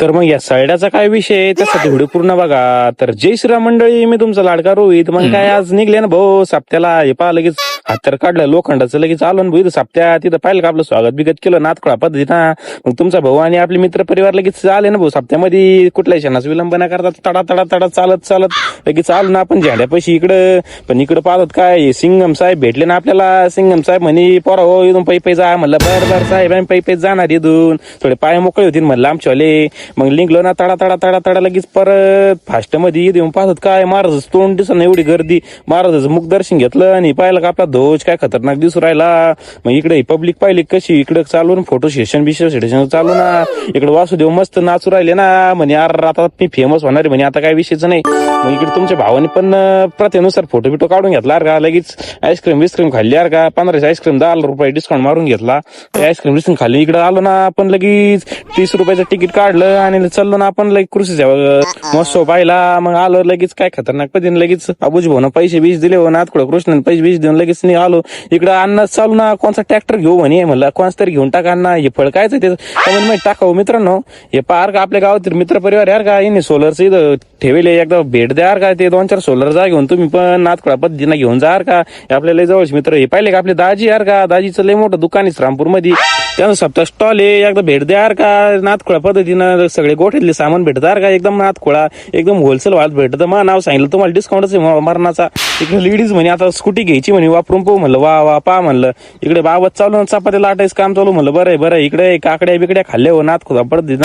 तर मग या सैड्याचा काय विषय आहे त्यासाठी व्हिडिओ पूर्ण बघा. तर जय श्रीराम मंडळी, मी तुमचा लाडका रोहित. मग काय आज निघले ना भाऊ सप्त्याला, हे पहा लगेच हातर काढलं लोखंडाचं, लगेच आलो ना भाऊ सप्त्या. तिथं पाहिलं का आपलं स्वागत बिगत केलं नाथखोळा पद्धतीनं. मग तुमचा भाऊ आणि आपले मित्र परिवार लगेच आले ना भाऊ सप्त्यामध्ये. कुठल्याही क्षणाचा विलंब न करतात तडा तडा तडा चालत चालत लगेच आलो ना आपण झाड्यापाशी इकडं. पण इकडं पाहतात काय, सिंगम साहेब भेटले ना आपल्याला. सिंगम साहेब म्हणे पोरा हो इथून पै पै जा. म्हणलं बरं बरं साहेब आम्ही पै पै जाणार इथून, थोडे पाय मोकळे होतील म्हणलं आमच्यावाले. मग लिंकलो ना तडा तडा तडा तडा लगेच परत फास्ट मध्ये देऊन पाहतात काय, महाराज तोंड दिसत एवढी गर्दी. महाराजाचं मुख दर्शन घेतलं आणि पाहिलं का आपला ध्वज काय खतरनाक दिसू राहिला. मग इकडे पब्लिक पाहिली कशी, इकडे चालू ना फोटो सेशन सेशन चालू ना. इकडे वासुदेव मस्त नाचू राहिले ना. म्हणे यार आता मी फेमस होणार आहे म्हणे, आता काय विषयच नाही. मग इकडे तुमच्या भावाने पण प्रथेनुसार फोटो बिटो काढून घेतला का. लगेच आईस्क्रीम बिस्क्रीम खाल्ली यार का. 15 आईस्क्रीम 10 रुपये डिस्काउंट मारून घेतला. आईस्क्रीम बिस्क्रीम खाल्ली. इकडे आलो ना आपण लगेच 30 रुपयाचं तिकीट काढलं आणि चाललो ना आपण लगेच कृषीच्या महोत्सव पाहिला. मग आलो लगेच काय खतरनाक पद्धतीने लगेच अबुज भाऊन पैसे बीस दिले हो नाथखोळा कृष्ण पैसे बीस देऊन लगेच नाही आलो. इकडं अन्न चालू ना कोणता ट्रॅक्टर घेऊ म्हणे. म्हणलं कोणता तरी घेऊन टाका अण्णा, हे फळ कायचं ते माहिती टाकावं. मित्रांनो हे पार का आपल्या गावातील मित्र परिवार यार का, यांनी सोलरचं इथं ठेवले, एकदा भेट द्या का. ते 2-4 सोलर जा घेऊन तुम्ही पण नाथखोळा पद्धतीनं घेऊन जा का. आपल्याला जवळचे मित्र हे पाहिले का आपले दाजी यार का. दाजीचं लय मोठं दुकान आहे रामपूर मध्ये, त्यांचं सप्ताह स्टॉल आहे. एकदा भेट द्या का. नाथखोळा पद्धतीनं सगळे गोठ्यातले सामान भेटतात का. एकदम नाथखोळा एकदम होलसेल वाहत भेटत. मग नाव सांगितलं तुम्हाला डिस्काउंटच आहे मरणाचा. इकडे लेडीज म्हणे आता स्कूटी घ्यायची म्हणे वापरून पाहू. म्हणलं वा वा पा म्हणलं. इकडे बाबत चालू चपात्या लाटायचं काम चालू. म्हणलं बरं आहे बरं आहे. इकडे काकड्या बिकड्या खाल्ल्या हो नाथखोळा पद्धतीनं.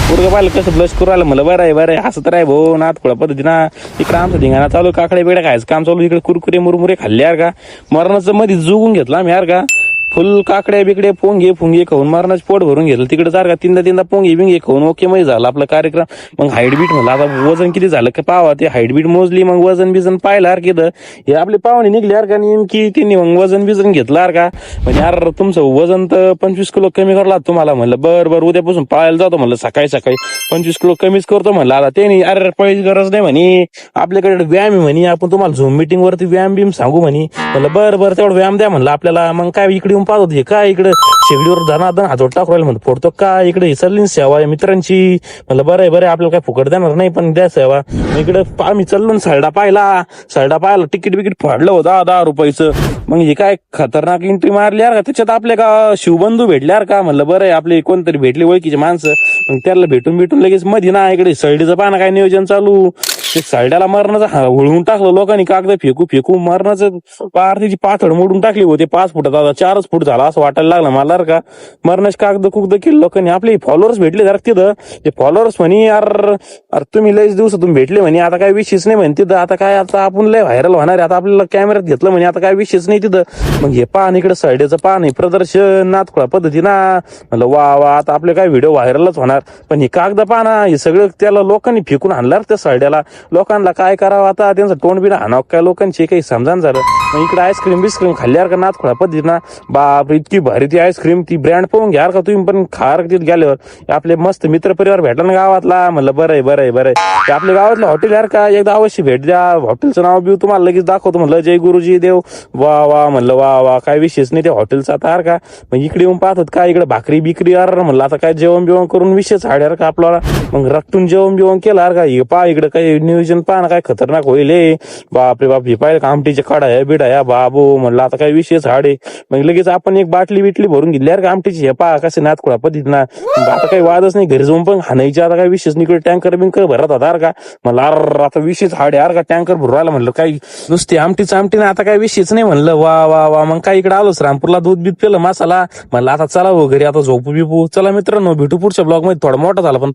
पोरगं पाहिलं कसं ब्लश करू आलं. म्हणलं बरं आहे बरं आहे, हसत राय भाऊ नाथखोळा पद्धतीनं. इकडे आमचं धिंगाणा चालू, काकड्या बिकड्या खायचं काम चालू. इकडे कुरकुरे मुरमुरे खाल्ले यार का. मरणाचं मध्ये जुगून घेतला आम्ही यार का. फुल काकड्या बिकड्या पोंगे फुंगे खाऊन मारणाच पोट भरून घेतलं. तिकडे जर का तीनदा पोंगे बिंगे खाऊन ओके मध्ये झाला आपला कार्यक्रम. मग हाईटबीट म्हणलं आता वजन किती झालं का पावा. ते हाईटबीट मोजली, मग वजन बिजन पाहिलं यार की. हे आपले पाहुणे निघले यार का नेमकी, त्यांनी मग वजन बिजन घेतलं यार का. म्हणजे यार तुमचं वजन तर 25 किलो कमी करला तुम्हाला. म्हणलं बरं बरं उद्यापासून पाहायला जातो म्हणलं सकाळी 25 किलो कमीच करतो म्हणलं. आता त्यांनी अरे पळायची गरज नाही म्हणे, आपल्याकडे व्यायाम आहे म्हणे, आपण तुम्हाला झूम मिटिंग वरती व्यायाम बिम सांगू म्हणे. म्हणलं बरं बरं तेवढं व्यायाम द्या म्हणलं आपल्याला. मग काय इकडे येऊन पाहत होते काय, इकडे शेगडीवर धनाधन हातोट टाकू राहिलं म्हणतो फोडतो काय. इकडे विसरली सेवा आहे मित्रांची. म्हणलं बरं आहे बरं आहे, आपल्याला काय फुकट देणार नाही पण द्या सेवा. इकडे आम्ही चाललो सरडा पाहिला तिकीट बिकीट फाडलं होतं 10 रुपयाचं. मग हे काय खतरनाक एंट्री मारली यार का. त्याच्यात आपल्या का शिवबंधू भेटले यार का. म्हणलं बरं आहे आपले कोणतरी भेटले ओळखीचे माणसं. मग त्याला भेटून लगेच मध्ये ना इकडे सैडीचं पाहणं काय नियोजन चालू. ते सैड्याला मरणाचं हुळवून टाकलं लोकांनी, कागद फेकू मरणाचं पार त्याची पाथड मोडून टाकली होते. 5 फुटात आता 4च फूट झाला असं वाटायला लागलं मला का. मरणाचे कागद कुगद केलं लोकांनी. आपले फॉलोअर्स भेटले जरा तिथं. ते फॉलोअर्स म्हणे यार तुम्ही लयच दिवसातून भेटले म्हणे, आता काय विषयच नाही म्हणे तिथं. आता काय आता आपण लय व्हायरल होणार आहे, आता आपल्याला कॅमेऱ्यात घेतलं म्हणे, आता काय विषयच नाही तिथं. मग हे पान इकडे सैड्याचं पान आहे प्रदर्शन नाथखोळा पद्धतीना. म्हणलं वा वा आता आपले काय व्हिडिओ व्हायरलच होणार. पण हे कागद पाना हे सगळं त्याला लोकांनी फेकून आणलं त्या सैड्याला. लोकांना काय करावं आता, त्यांचं तोंड बिना हाणावं काय लोकांची काही समजान झालं. मग इकडे आईस्क्रीम बिस्क्रीम खाल्ल्यावर का नाथखोळा पद्धतीना. बाप इतकी भारी ती आईस्क्रीम, ती ब्रँड पाहून घ्या का तुम्ही पण खार तिथे गेल्यावर. आपले मस्त मित्र परिवार भेटला ना गावातला. म्हणलं बरं आहे बरं आहे बरं आहे. ते आपल्या गावातलं हॉटेल यार का, एकदा अवश्य भेट द्या. हॉटेलचं नाव बिव तुम्हाला लगेच दाखवतो. म्हणलं जय गुरुजी देव वा वा. म्हणलं वा वा काय विशेष नाही त्या हॉटेलचा आता यार का. मग इकडे येऊन पाहतात काय, इकडे भाकरी बिकरी यार. म्हणलं आता काय जेवण बिवण करून विशेष हाड यार का आपल्याला. मग रक्तून जेवण बिवण केलं यार का. हे पहा इकडे काही नियोजन पहा ना काय खतरनाक होईल. बापरे बाप हे पाहिजे का आमटीच्या काढा या बिडा या बाबू. म्हणलं आता काय विशेष हाड आहे. मग लगेच आपण एक बाटली बिटली भरून घेतली यार का आमटीची. हे पहा कसे नाथखोळा पद्धतीनं. आता काही वादच नाही, घरी जाऊन पण हाणायची आता काय विशेष निकडे. टँकर बिंकर भरत होता यार का. म्हणलं आता विशेष हाड यार का टँकर भरू राहिला. म्हणलं काही नुसती आमटीच आमटी ना, आता काय विशेष नाही. म्हणलं वा वा वा. मग काय इकडे आलोच रामपूरला, दूध बीत पेलं मसाला. म्हणलं आता चला घरी आता झोपू बिपू. चला मित्रांनो भेटू पुढच्या ब्लॉग मध्ये, थोडा मोठा झाला पण